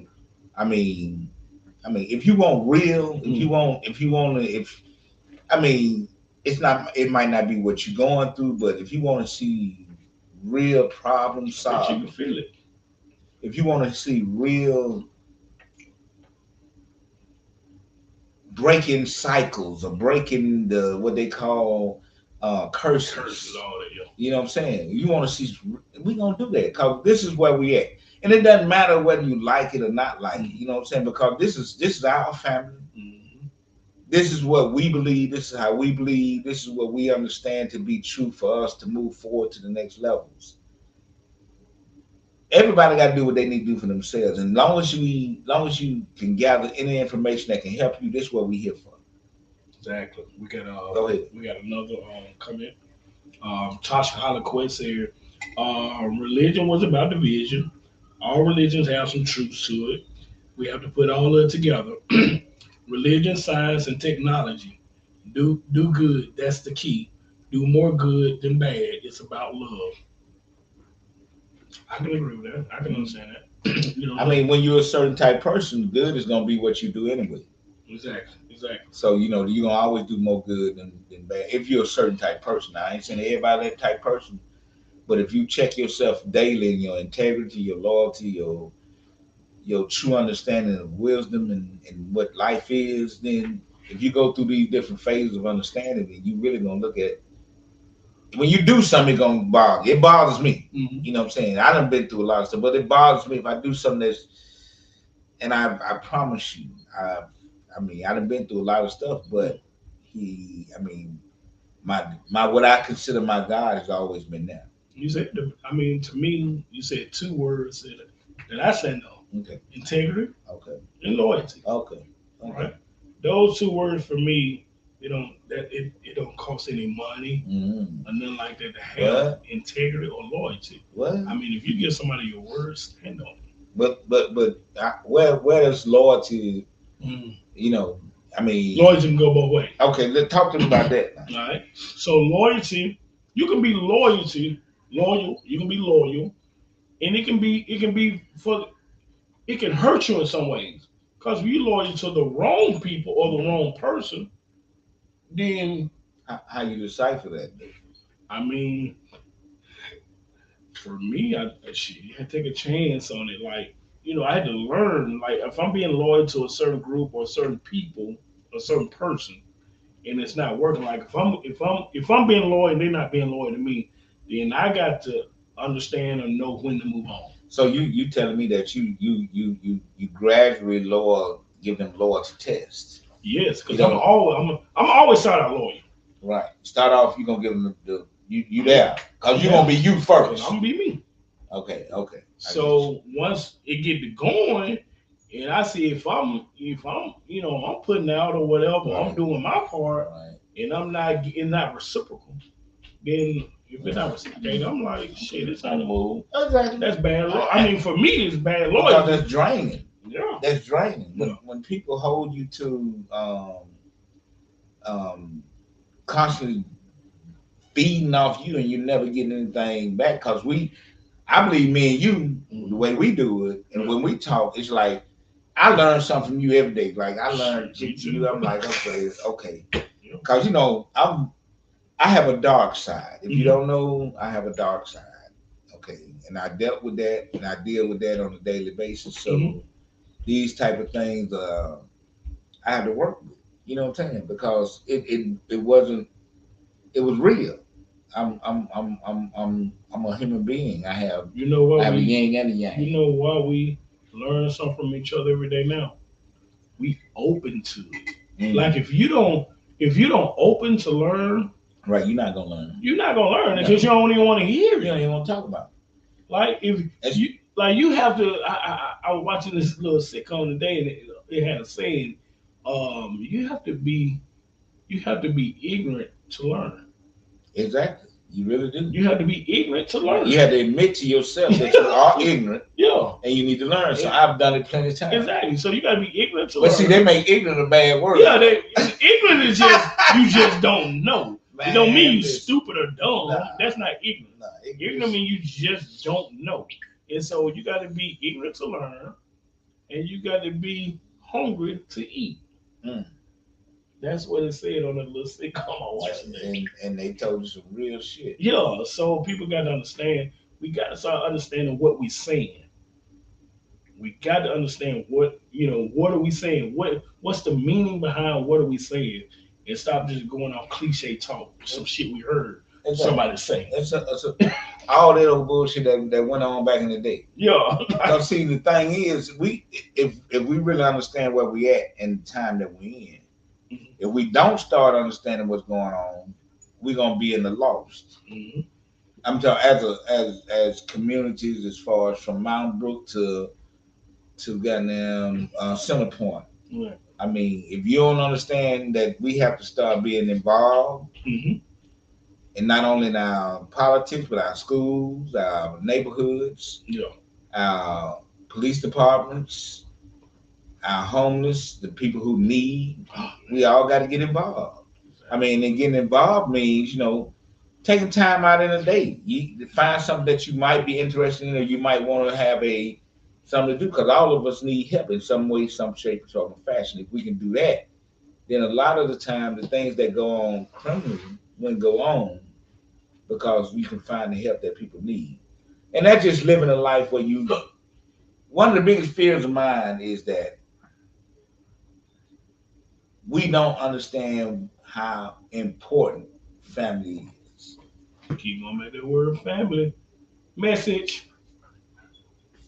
I mean, if you want real, it might not be what you're going through, but if you want to see real problem solved, you can feel it. If you want to see real breaking cycles or breaking the what they call curses. Curses, all that, yeah. You know what I'm saying? You want to see? We gonna do that because this is where we at, and it doesn't matter whether you like it or not like it. You know what I'm saying? Because this is our family. Mm-hmm. This is what we believe. This is how we believe. This is what we understand to be true for us to move forward to the next levels. Everybody got to do what they need to do for themselves, and long as you can gather any information that can help you, this is what we here for. Exactly. Go ahead. We got another comment. Tasha Holoquist said, religion was about division. All religions have some truths to it. We have to put all of it together. Religion, science, and technology. Do good. That's the key. Do more good than bad. It's about love. I can agree with that. I can understand that. I mean, when you're a certain type of person, good is gonna be what you do anyway. Exactly. So you're gonna always do more good than bad if you're a certain type of person. Now, I ain't saying everybody that type of person, but if you check yourself daily in your integrity, your loyalty, your true understanding of wisdom and what life is, then if you go through these different phases of understanding, then you really gonna look at when you do something, it's gonna bother you. It bothers me. Mm-hmm. You know what I'm saying? I done been through a lot of stuff, but it bothers me if I do something that's and I promise you, I mean I done been through a lot of stuff, but my what I consider my God has always been there. You said, to me, you said two words that I said no. Okay. Integrity. Okay. And loyalty. Okay. Right. Those two words for me, it don't cost any money or nothing like that to have integrity or loyalty. What? I mean, if you give somebody your word, stand on it. But where does loyalty? You know, I mean, loyalty can go both ways. Okay, let's talk to me about that. All right. So loyalty, you can be loyal. You can be loyal, and it can be it can hurt you in some ways. Because if you're loyal to the wrong people or the wrong person, then how you decipher that? I mean, for me, I had to take a chance on it. Like, I had to learn. Like, if I'm being loyal to a certain group or certain people, a certain person, and it's not working. Like, if I'm being loyal and they're not being loyal to me, then I got to understand or know when to move on. So you telling me that you gradually give them loyalty tests? Yes, because I'm always start out loyal. Right. Start off, you're gonna give them you there because you're gonna be you first. I'm gonna be me. Okay. So once it get to going, and I see if I'm I'm putting out or whatever, right. I'm doing my part, right. And it's not reciprocal, then if it's not reciprocated, I'm like, shit, it's not a move. Exactly. That's bad. I mean, for me, it's bad loyalty. That's draining. Yeah. That's draining. Yeah. When people hold you to constantly feeding off you and you never getting anything back, because I believe me and you, the way we do it, and when we talk, it's like I learn something from you every day. Like I learn you. I'm like, okay, because I have a dark side. If you don't know, I have a dark side. Okay, and I dealt with that, and I deal with that on a daily basis. So these type of things, I have to work with. You know what I'm saying? Because it wasn't. It was real. I'm a human being. I have I have a yin and a yang. You know why we learn something from each other every day now? We open to it. Like if you don't open to learn, right, you're not gonna learn. You're not gonna learn because you don't even want to hear it. You don't even want to talk about it. Like you have to. I was watching this little sitcom today, and it had a saying. You have to be ignorant to learn. Exactly. You really do. You have to be ignorant to learn. You have to admit to yourself that you are ignorant. Yeah. And you need to learn. So I've done it plenty of times. Exactly. So you got to be ignorant to learn. But see, they make ignorant a bad word. Yeah, ignorant is just you just don't know. Man, it don't mean you stupid or dumb. Nah, that's not ignorant. Nah, ignorant means you just don't know. And so you got to be ignorant to learn, and you got to be hungry to eat. That's what it said on the little sitcom I watched. And they told you some real shit. Yeah, so people got to understand. We got to start understanding what we're saying. We got to understand what are we saying? What's the meaning behind what are we saying? And stop just going off cliche talk, some shit we heard somebody say. All that old bullshit that went on back in the day. Yeah. Because see, the thing is, if we really understand where we at and the time that we're in, if we don't start understanding what's going on, we're gonna be in the lost. Mm-hmm. I'm talking as communities, as far as from Mount Brook to goddamn Center Point. Right. I mean, if you don't understand that we have to start being involved, and not only in our politics, but our schools, our neighborhoods, our police departments, our homeless, the people who need, we all got to get involved. I mean, and getting involved means, taking time out in a day. You find something that you might be interested in, or you might want to have something to do, because all of us need help in some way, some shape, or fashion. If we can do that, then a lot of the time, the things that go on criminally wouldn't go on, because you can find the help that people need. And that's just living a life where you look. One of the biggest fears of mine is that we don't understand how important family is. Keep on at that word family. Message.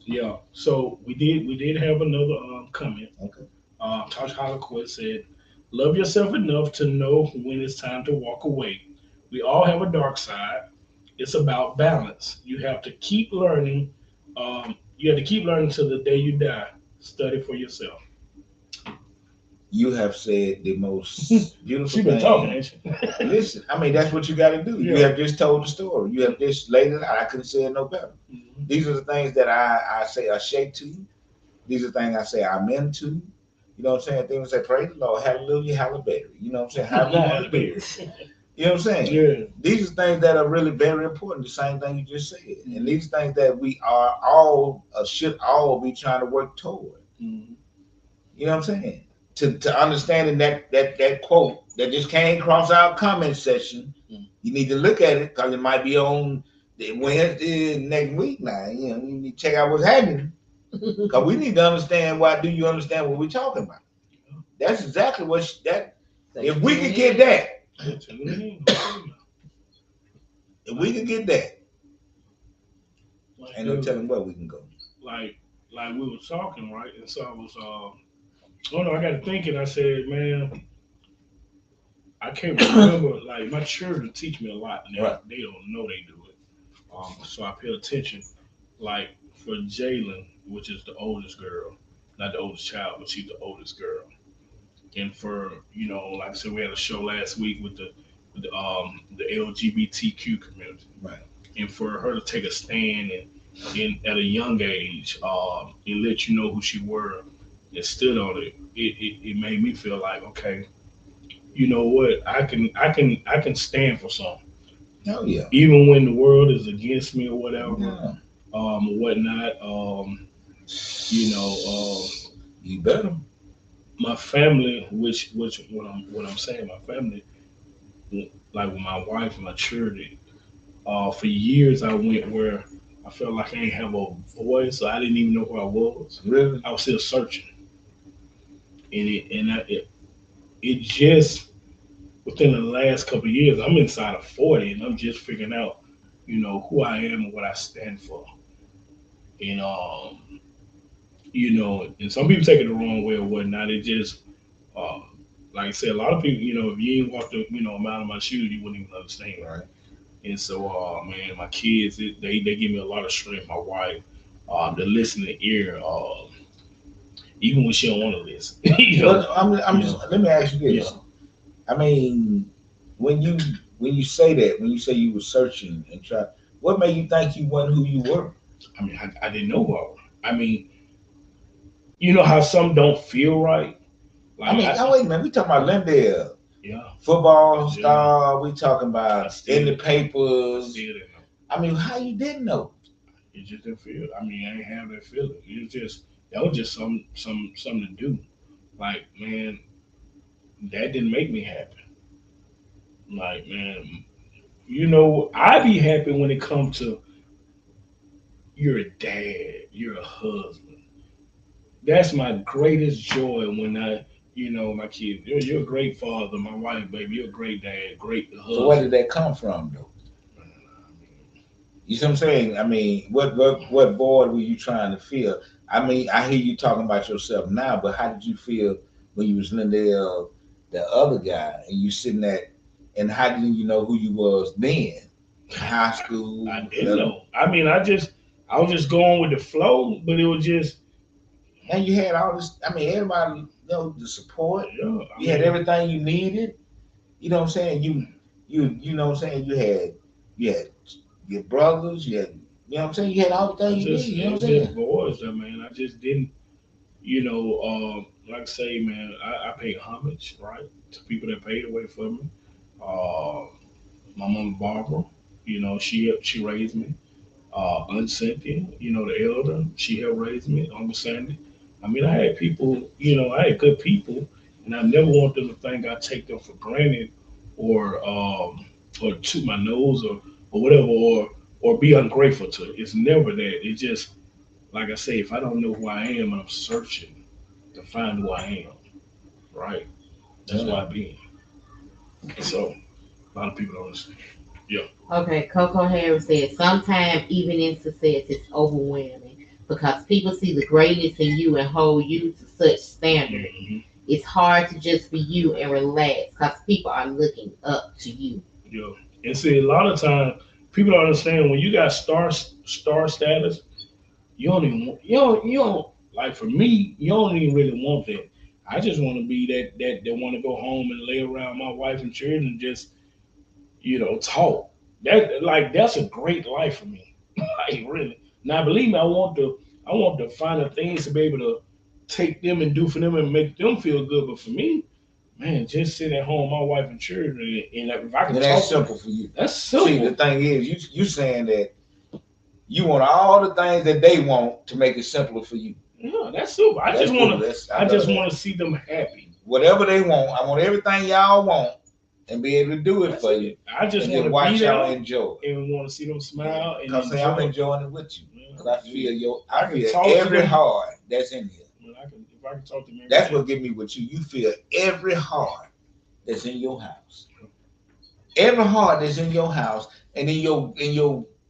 Yeah. So we did have another comment. Okay. Tosh Holoquist said, "Love yourself enough to know when it's time to walk away. We all have a dark side. It's about balance. You have to keep learning. You have to keep learning till the day you die. Study for yourself." You have said the most beautiful She been thing. talking, ain't she? Listen, I mean, that's what you got to do. Yeah. You have just told the story. You have just laid it out. I couldn't say it no better. Mm-hmm. These are the things that I say I shake to you. These are things I say I'm into. You know what I'm saying? Things I say, praise the Lord, hallelujah, hallelujah. You know what I'm saying? However you want to do it. You know what I'm saying? Yeah. These are things that are really very important. The same thing you just said. And these things that we are all, should all be trying to work toward. Mm-hmm. You know what I'm saying? To understanding that quote that just came across our comment section, you need to look at it, because it might be on the Wednesday next week now. You need to check out what's happening, because we need to understand why. Do you understand what we're talking about? That's exactly what if we could get that, if we could get that, ain't no telling where we can go. Like we were talking, right? And so I was I got to thinking. I said, man, I can't remember. Like, my children teach me a lot, and they don't know they do it. So I pay attention. Like, for Jalen, which is the oldest girl, not the oldest child, but she's the oldest girl. And for like I said, we had a show last week with the LGBTQ community, right? And for her to take a stand and at a young age, and let you know who she were and stood on it, it made me feel like, okay, you know what, I can stand for something. Oh yeah. Even when the world is against me or whatever, or whatnot. You better. My family, which what I'm saying, my family, like with my wife and my children, for years I went where I felt like I didn't have a voice, so I didn't even know who I was. Really? I was still searching, and it just within the last couple of years, I'm inside of 40, and I'm just figuring out, who I am and what I stand for. And and some people take it the wrong way or whatnot. It just, like I said, a lot of people, if you ain't walked a mile in my shoes, you wouldn't even understand. Right. And so, man, my kids, they give me a lot of strength. My wife, the listening ear, even when she don't want to listen. But I'm just. Let me ask you this. Yeah. I mean, when you say that, when you say you were searching and try, what made you think you wasn't who you were? I mean, I didn't know who I was. I mean, you know how some don't feel right. Like, wait a minute. We talking about Lindell. Yeah. Football star. We talking about in the papers. I mean, how you didn't know? It just didn't feel. I mean, I didn't have that feeling. That was just something to do. Like, man, that didn't make me happy. Like, man, I be happy when it comes to you're a dad, you're a husband, that's my greatest joy when my kids. You're a great father, my wife, baby. You're a great dad, great husband. So where did that come from, though? You see what I'm saying? I mean, what void were you trying to fill? I mean, I hear you talking about yourself now, but how did you feel when you was in there, the other guy, and you sitting there, and how did you know who you was then? High school? I didn't know. I mean, I was just going with the flow, but it was just. And you had all this. I mean, everybody, the support. Yeah, you had everything you needed. You know what I'm saying? You know what I'm saying? You had your brothers. You know what I'm saying? You had all the things you needed. You know what I'm saying? Just boys, man. I just didn't. Like I say, man, I pay homage, right, to people that paid away for me. Uh, my mom Barbara, she raised me. Aunt Cynthia, the elder, she helped raise me. Uncle Sandy. I mean, I had people, I had good people, and I never want them to think I take them for granted, or toot my nose, or whatever, or be ungrateful to it. It's never that. It's just like I say, if I don't know who I am and I'm searching to find who I am, right? That's why I be. So a lot of people don't understand. Yeah. Okay, Coco Harris said, sometimes even in success, it's overwhelming because people see the greatness in you and hold you to such standards. Mm-hmm. It's hard to just be you and relax because people are looking up to you. Yeah. And see, a lot of times people don't understand when you got star status, you don't even you don't like for me, you don't even really want that. I just want to be that want to go home and lay around my wife and children and just talk. That's a great life for me. Like really. Now believe me, I want the finer things to be able to take them and do for them and make them feel good. But for me, man, just sit at home, my wife and children, and if I can talk, that's simple for you. That's simple. See, the thing is, you saying that you want all the things that they want to make it simpler for you. Yeah, that's simple. I just want to see them happy. Whatever they want, I want everything y'all want, and be able to do it for you. I just want to watch y'all enjoy, and want to see them smile. And I'm enjoying it with you, because I feel I feel every heart that's in here. If I can talk to them, that's what get me with you. You feel every heart that's in your house, every heart that's in your house, and in your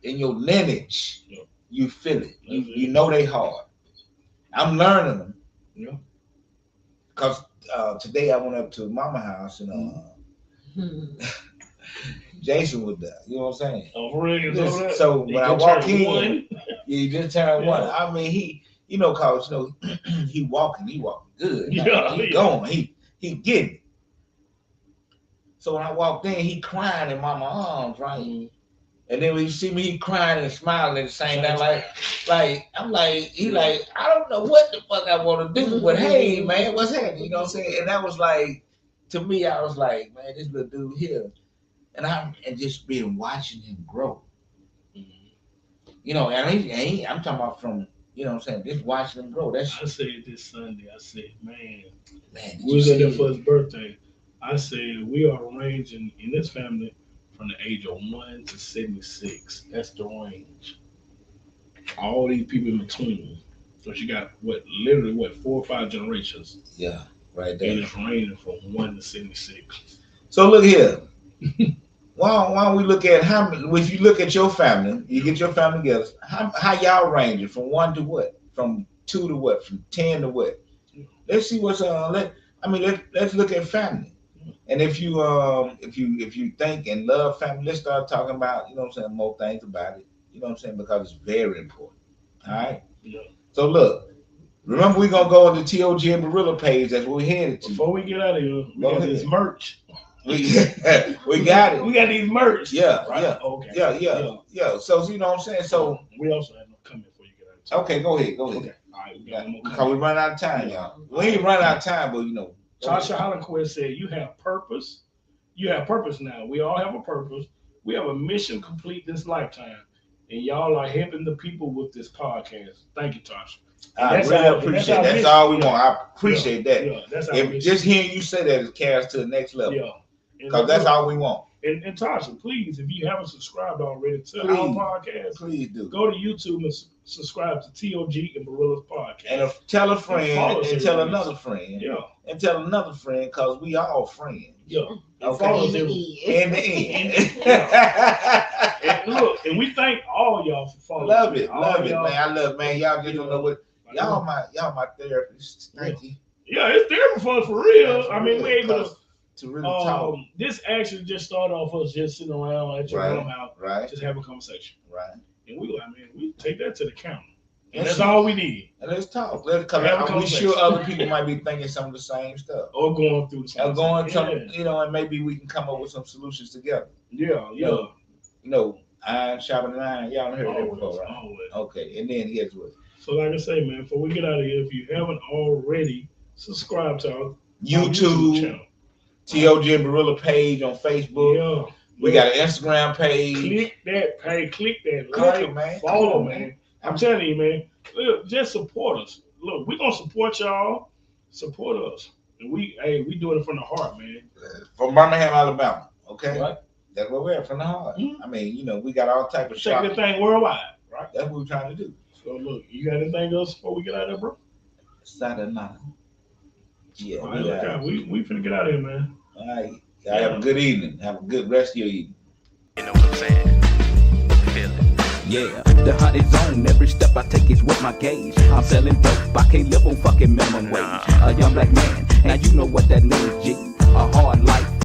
lineage, you feel it. You know they hard. I'm learning them. Yeah. Because today I went up to Mama house and Jason was there. You know what I'm saying? Oh, for real? So when I walk in, he just turned one. I mean, he, cause he walking good. He going. He getting it. So when I walked in, he crying in Mama arms, right? Mm-hmm. And then when you see me, he crying and smiling at the same time, like I'm like, he like, I don't know what the fuck I want to do, but hey, man, what's happening? You know what I'm saying? And that was like, to me, I was like, man, this little dude here, and just been watching him grow. Mm-hmm. And I'm talking about from, you know what I'm saying, just watching him grow. I said this Sunday, I said, man, we was there for his birthday. I said, we are arranging in this family from the age of 1 to 76. That's the range. All these people in between. So you got literally 4 or 5 generations. Yeah, right there. And it's ranging from 1 to 76. So look here. why don't we look at if you look at your family, you get your family together, how y'all ranging from 1 to what? From 2 to what? From 10 to what? Let's see what's let's look at family. And if you think and love family, let's start talking about, more things about it. You know what I'm saying? Because it's very important. All right? Yeah. So look, remember we're gonna go on the T.O.G and Berilla page. That's what we're headed to. Before we get out of here, we got this merch. We got it. We got these merch. Yeah, right? Yeah. Okay. Yeah. So you know what I'm saying? So we also have no comment before you get out of Okay, go ahead. Okay. All right, because we run out of time, y'all. We ain't run out of time, but Tasha Hollenquist said, you have purpose. You have purpose now. We all have a purpose. We have a mission complete this lifetime. And y'all are helping the people with this podcast. Thank you, Tasha. I really appreciate it. That's all we want. I appreciate that. Yeah, that's just hearing you say that is carries to the next level. Yeah. Because that's all we want. And Tasha, please, if you haven't subscribed already to our podcast, please do. Go to YouTube subscribe to T.O.G and BERILL'S podcast. And tell a friend follow us and tell everywhere. another friend. Yeah. And tell another friend because we all friends. Yeah. And Okay. follow In us the everywhere. In the end. And look, and we thank all y'all for following. Love it, All love it, y'all. man. I love, man. Y'all just don't know what y'all my therapists. Thank you. Yeah, it's therapy for us for real. I mean, we're able to really talk. This actually just started off us just sitting around at your room house, Right. just having a conversation. Right. And we like, man, we take that to the counter. And And that's see- all we need. And let's talk. Have a Because we conversation. sure other people might be thinking some of the same stuff. Or going through the same Or going thing. some, you know, and maybe we can come up with some solutions together. Yeah. You know, iron sharpening iron. Y'all heard that before, right? Always. Okay. And then here's what. So like I say, man, before we get out of here, if you haven't already, subscribe to our YouTube, channel. T.O.G and Berilla page on Facebook. Yeah. We got an Instagram page. Click that page, click that Click like, it, man. follow, Come on, man. I'm telling you, man. Look, just support us. Look, we're gonna support y'all. Support us. And we doing it from the heart, man. From Birmingham, Alabama. Okay. Right? That's where we're at, from the heart. Mhm. I mean, you know, we got all type of Check shots. the thing worldwide, right? That's what we're trying to do. So look, you got anything else before we get out of there, bro? Saturday night. Yeah. All right, look out. We finna get out of here, man. All right. Y'all have a good evening. Have a good rest of your evening. You know what I'm saying? Feel it. Yeah, the honey zone. Every step I take is with my gauge. I'm selling dope. I can't live on fucking minimum wage. A young black man.